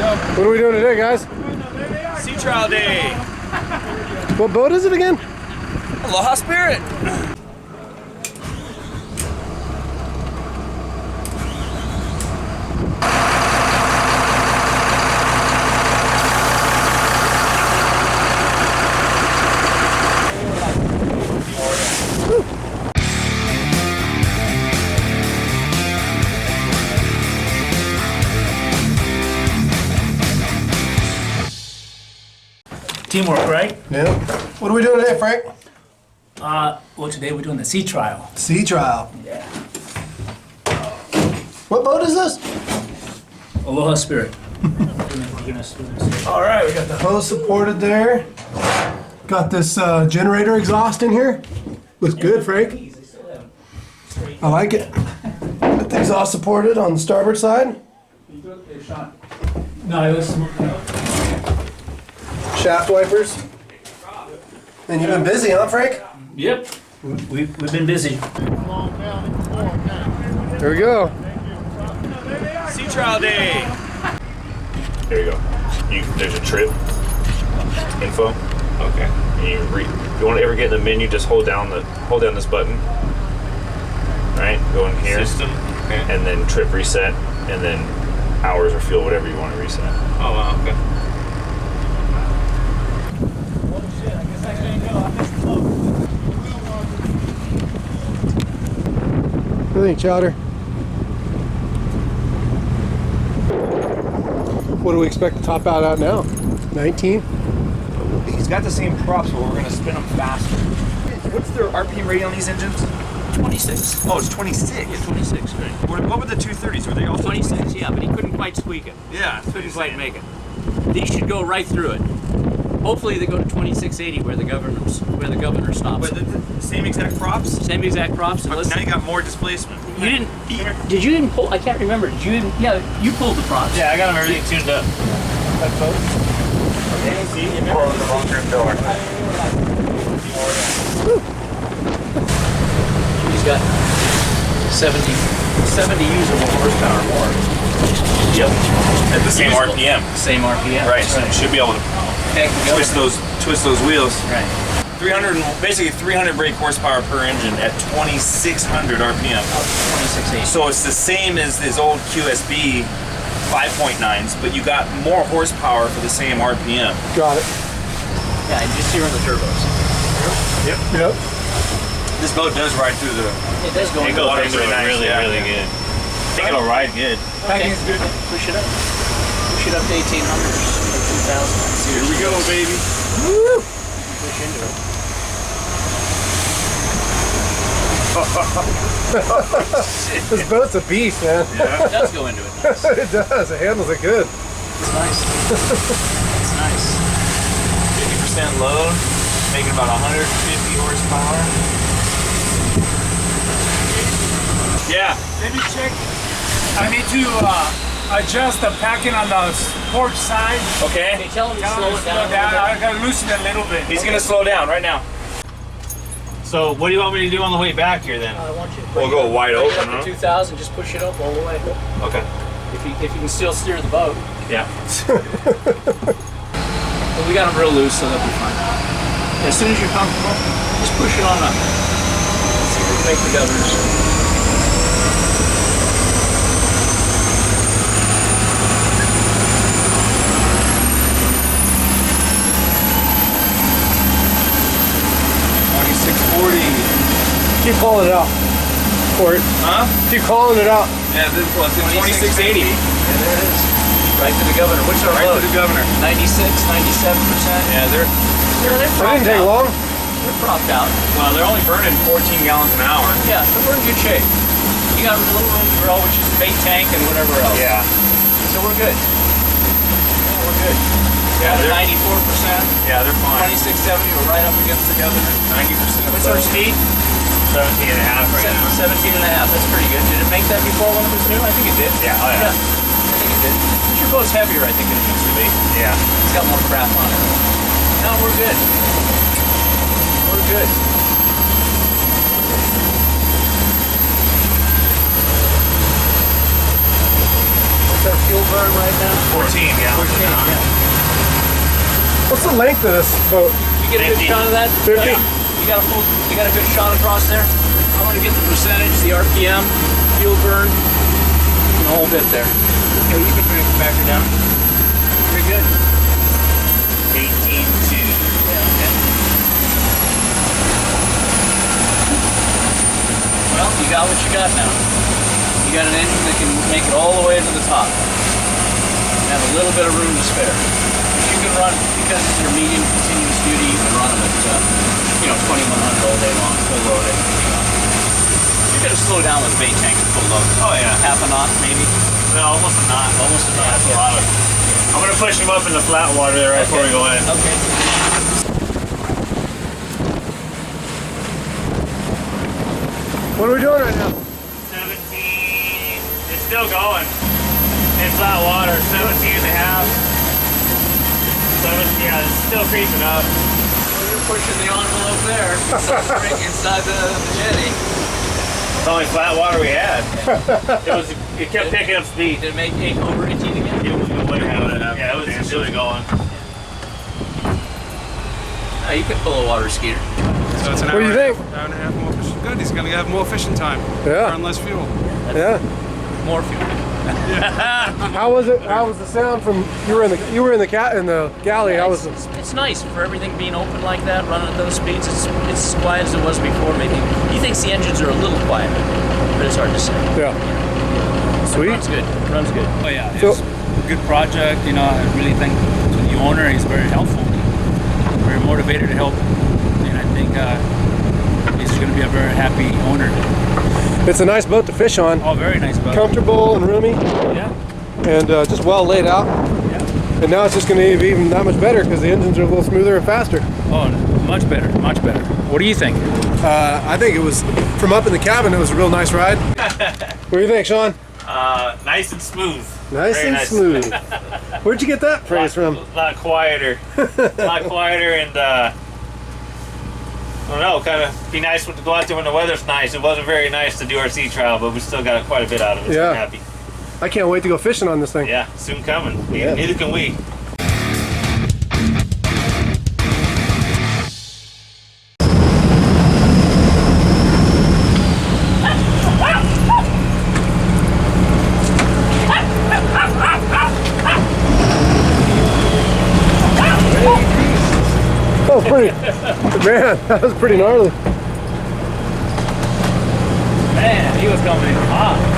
What are we doing today, guys? Sea trial day. What boat is it again? Aloha Spirit. Teamwork, right? Yeah. What are we doing today, Frank? Well, today we're doing the sea trial. Sea trial. Yeah. What boat is this? Aloha Spirit. All right, we got the hose supported there. Got this generator exhaust in here. Looks good, Frank. I like it. Got the exhaust supported on the starboard side. No, it was. Shaft wipers. And you've been busy, huh, Frank? Yep. We've been busy. There we go. Sea trial day. There you go. There's a trip info. Okay. And if you want to ever get in the menu, just hold down this button. Right. Go in here. System. Okay. And then trip reset, and then hours or fuel, whatever you want to reset. Oh wow. Okay. What do you think, Chowder? What do we expect to top out at now? 19? He's got the same props, but we're gonna spin them faster. What's their RPM rating on these engines? 26. Oh, it's 26. Yeah, 26, right. What were the 230s? Were they all 26, yeah, but he couldn't quite squeak it. Yeah. Couldn't quite make it. These should go right through it. Hopefully they go to 2680 where the governor stops. But the same exact props? Same exact props. And But now you got more displacement. you didn't pull? I can't remember. Did you even? Yeah, you pulled the props. Yeah, I got them everything tuned up. He's got 70 usable horsepower more. Yep. At the same RPM. Same RPM. Right. So you should be able to twist those wheels. Right. 300 brake horsepower per engine at 2,600 RPM. 2680. So it's the same as this old QSB 5.9s, but you got more horsepower for the same RPM. Got it. Yeah, and just here on the turbos. Yep. This boat does ride through the. It does go. It goes water's into it really nice, really, yeah. really good. I think it'll ride good. Packing's good. Push it up. Push it up to 1800s or 2000. Here we go, baby. Woo! Push into it. This boat's a beast, man. It does go into it. Nice. It does. It handles it good. It's nice. It's nice. 50% load, making about 150 horsepower. Yeah. Maybe check. I need to adjust the packing on the port side. Okay. Hey, tell him to Tell slow him it to slow down. down. I gotta loosen it a little bit. He's gonna slow down right now. So what do you want me to do on the way back here then? I want you to We'll go wide bring it open, up huh? to 2000. Just push it up all the way. Okay. If you can still steer the boat. Yeah. But we got them real loose, so they'll be fine. As soon as you're comfortable, just push it on up. See if we can make the governors. Keep calling it out. Port. Huh? Keep calling it out. Yeah, this was 2680. Yeah, there it is. Right to the governor. Which are Right low? to the governor. 96, 97%. Yeah, They're That propped didn't take out. long. They're propped out. Well, they're only burning 14 gallons an hour. Yeah, so we're in good shape. You got a little room to grow, which is bait tank and whatever else. Yeah. So we're good. Yeah, we're good. Yeah, At they're 94%, Yeah, they're fine. 2670, we're right up against the governor. 90%. What's our speed? 17 and a half right now. 17 and a half. That's pretty good. Did it make that before when it was new? I think it did. Yeah, oh yeah. I think it did. But your boat's heavier, I think, than it used to be. Yeah. It's got more crap on it. No, we're good. We're good. What's our fuel burn right now? 14 gallons. What's the length of this boat? You get a good 50. shot of that? 50? Yeah. You got a good shot across there? I want to get the percentage, the RPM, fuel burn, and the whole bit there. Okay, you can bring the factor down. Very good. 18 to. Well, you got what you got now. You got an engine that can make it all the way to the top. And have a little bit of room to spare. But you can run, because it's your medium continuous duty, you can run them at, 2100 all day long, full load it. You're going to slow down with bait tank at full load. Oh yeah. Half a knot, maybe. No, almost a knot. Almost a knot. That's a lot of. I'm gonna push him up in the flat water there right before we go in. Okay. What are we doing right now? 17. It's still going. In flat water, 17 and a half. 17, yeah, it's still creeping up. Well, you're pushing the envelope there. Inside the jetty. It's only flat water we had. It kept picking up speed. Did it make over 18 again? It would have. Yeah, it was really going. Oh, you can pull a water skier. So it's an What hour, do you think? hour and a half more fishing. Good, he's gonna have more fishing time. Yeah. Burn less fuel. Yeah. More fuel. How was it? How was the sound from you were in the galley? How was it? It's nice for everything being open like that, running at those speeds. It's as quiet as it was before. Maybe he thinks the engines are a little quieter, but it's hard to say. Yeah. Sweet. Runs good. Runs good. Oh yeah, So- it's a good project. I really think the owner is very helpful, very motivated to help, and I think he's going to be a very happy owner. It's a nice boat to fish on. Oh, very nice boat. Comfortable and roomy, Yeah, and just well laid out. yeah. And now it's just going to be even that much better because the engines are a little smoother and faster. Oh, much better, much better. What do you think? I think it was from up in the cabin. It was a real nice ride. What do you think, Sean? Nice and smooth. Nice Very and nice. smooth. Where'd you get that praise from? A lot quieter. A lot quieter and I don't know, kind of be nice to go out there when the weather's nice. It wasn't very nice to do our sea trial, but we still got quite a bit out of it. So Yeah. I'm happy. I can't wait to go fishing on this thing. Yeah, soon coming. Yeah. Neither can we. Oh, pretty. Man, that was pretty gnarly. Man, he was coming in hot.